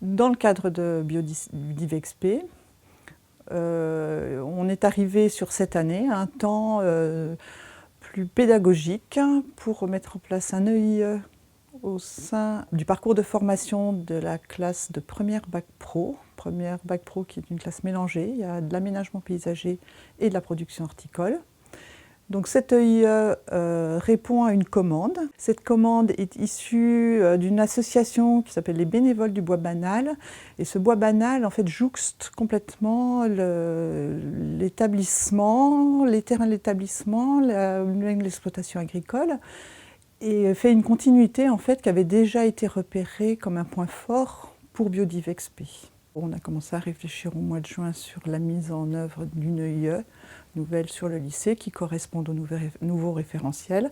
Dans le cadre de Biodivexp, on est arrivé sur cette année à un temps plus pédagogique pour mettre en place un EIE au sein du parcours de formation de la classe de première bac pro. Première bac pro qui est une classe mélangée, il y a de l'aménagement paysager et de la production horticole. Donc cet EIE répond à une commande. Cette commande est issue d'une association qui s'appelle les Bénévoles du Bois Banal. Et ce bois banal en fait jouxte complètement l'établissement, les terrains de l'établissement, l'exploitation agricole, et fait une continuité en fait qui avait déjà été repérée comme un point fort pour Biodivexp. On a commencé à réfléchir au mois de juin sur la mise en œuvre d'une EIE nouvelle sur le lycée qui correspondent au nouveau référentiel.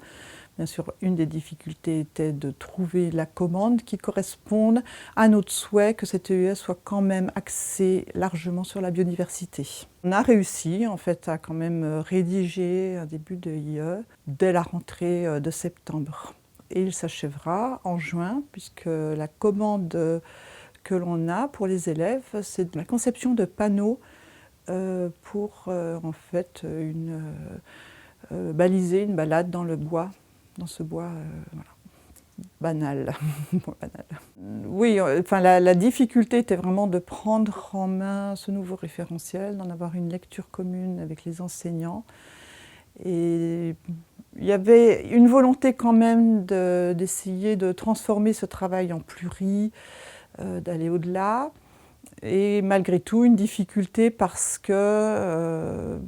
Bien sûr, une des difficultés était de trouver la commande qui corresponde à notre souhait que cette EIE soit quand même axée largement sur la biodiversité. On a réussi en fait à quand même rédiger un début d'EIE dès la rentrée de septembre. Et il s'achèvera en juin puisque la commande que l'on a pour les élèves, c'est la conception de panneaux pour en fait baliser une balade dans le bois, dans ce bois voilà, banal. Banal. Oui, enfin, la difficulté était vraiment de prendre en main ce nouveau référentiel, d'en avoir une lecture commune avec les enseignants. Et il y avait une volonté quand même d'essayer de transformer ce travail en pluri, d'aller au-delà. Et malgré tout, une difficulté parce que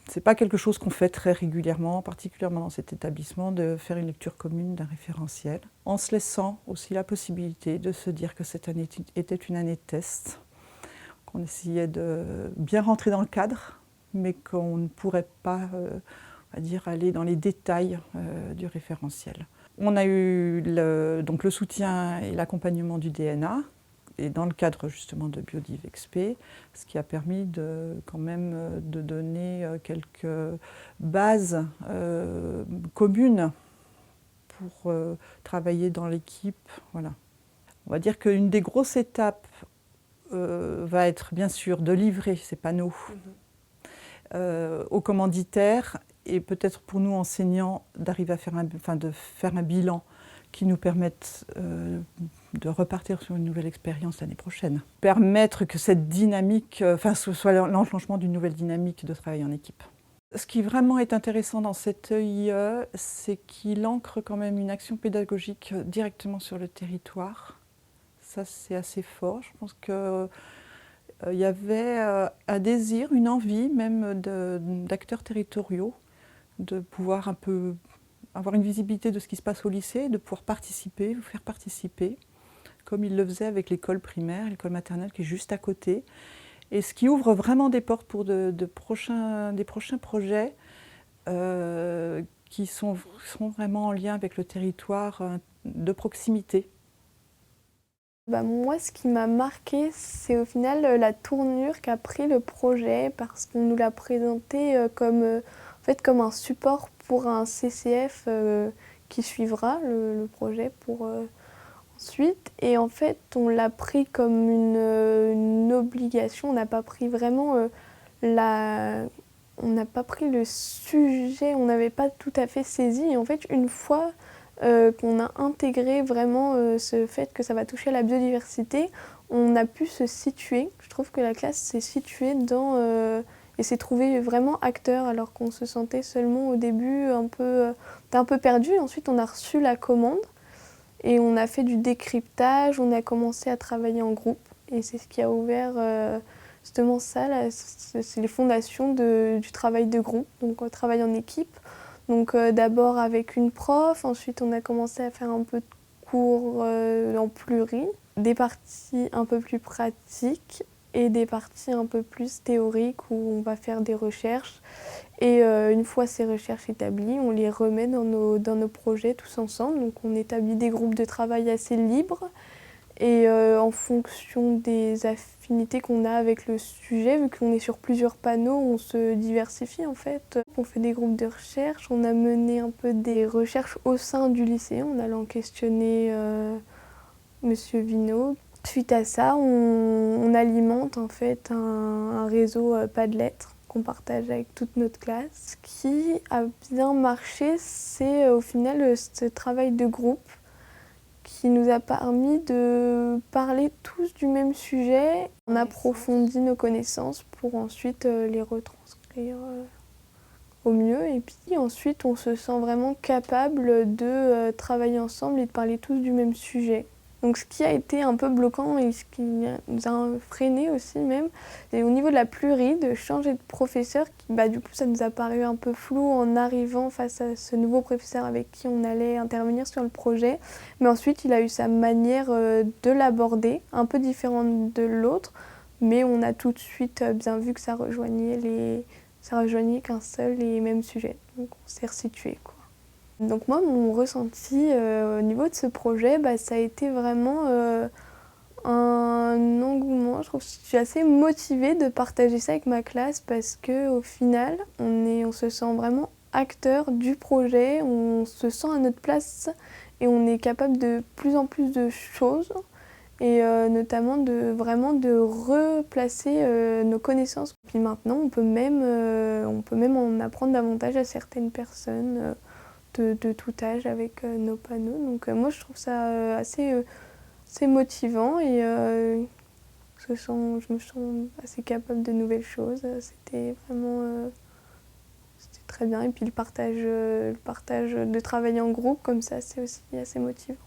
c'est pas quelque chose qu'on fait très régulièrement, particulièrement dans cet établissement, de faire une lecture commune d'un référentiel, en se laissant aussi la possibilité de se dire que cette année était une année de test, qu'on essayait de bien rentrer dans le cadre, mais qu'on ne pourrait pas on va dire, aller dans les détails du référentiel. On a eu donc le soutien et l'accompagnement du DNA, et dans le cadre justement de Biodivexp, ce qui a permis quand même de donner quelques bases communes pour travailler dans l'équipe. Voilà. On va dire qu'une des grosses étapes va être bien sûr de livrer ces panneaux aux commanditaires et peut-être pour nous enseignants d'arriver à faire un bilan qui nous permettent de repartir sur une nouvelle expérience l'année prochaine. Permettre que cette dynamique, ce soit l'enclenchement d'une nouvelle dynamique de travail en équipe. Ce qui vraiment est intéressant dans cette EIE, c'est qu'il ancre quand même une action pédagogique directement sur le territoire. Ça, c'est assez fort. Je pense qu'il y avait un désir, une envie même d'acteurs territoriaux de pouvoir un peu avoir une visibilité de ce qui se passe au lycée, de pouvoir participer, vous faire participer, comme il le faisait avec l'école primaire, l'école maternelle qui est juste à côté, et ce qui ouvre vraiment des portes pour des prochains projets qui seront vraiment en lien avec le territoire de proximité. Moi, ce qui m'a marqué, c'est au final la tournure qu'a pris le projet, parce qu'on nous l'a présenté comme un support pour un CCF qui suivra le projet pour ensuite. Et en fait, on l'a pris comme une obligation. On n'a pas pris vraiment on n'a pas pris le sujet, on n'avait pas tout à fait saisi. Et en fait, une fois qu'on a intégré vraiment ce fait que ça va toucher à la biodiversité, on a pu se situer. Je trouve que la classe s'est située et s'est trouvée vraiment acteur, alors qu'on se sentait seulement au début un peu perdu. Ensuite, on a reçu la commande et on a fait du décryptage, on a commencé à travailler en groupe. Et c'est ce qui a ouvert justement ça, c'est les fondations du travail de groupe, donc travail en équipe. Donc d'abord avec une prof, ensuite on a commencé à faire un peu de cours en pluri, des parties un peu plus pratiques et des parties un peu plus théoriques où on va faire des recherches. Et une fois ces recherches établies, on les remet dans nos projets tous ensemble. Donc on établit des groupes de travail assez libres. Et en fonction des affinités qu'on a avec le sujet, vu qu'on est sur plusieurs panneaux, on se diversifie en fait. On fait des groupes de recherche, on a mené un peu des recherches au sein du lycée en allant questionner Monsieur Vino. Suite à ça, on alimente en fait un réseau Padlet qu'on partage avec toute notre classe. Ce qui a bien marché, c'est au final ce travail de groupe qui nous a permis de parler tous du même sujet. On approfondit nos connaissances pour ensuite les retranscrire au mieux. Et puis ensuite, on se sent vraiment capable de travailler ensemble et de parler tous du même sujet. Donc ce qui a été un peu bloquant et ce qui nous a freiné aussi même, c'est au niveau de la plurie, de changer de professeur. Du coup, ça nous a paru un peu flou en arrivant face à ce nouveau professeur avec qui on allait intervenir sur le projet. Mais ensuite, il a eu sa manière de l'aborder, un peu différente de l'autre. Mais on a tout de suite bien vu que ça rejoignait qu'un seul et même sujet. Donc on s'est resitué, quoi. Donc moi, mon ressenti au niveau de ce projet, ça a été vraiment un engouement. Je trouve que je suis assez motivée de partager ça avec ma classe parce qu'au final, on se sent vraiment acteur du projet, on se sent à notre place et on est capable de plus en plus de choses et notamment de replacer nos connaissances. Puis maintenant, on peut même en apprendre davantage à certaines personnes de tout âge avec nos panneaux. Donc moi, je trouve ça assez motivant et je me sens assez capable de nouvelles choses. C'était vraiment c'était très bien. Et puis le partage de travailler en groupe comme ça, c'est aussi assez motivant.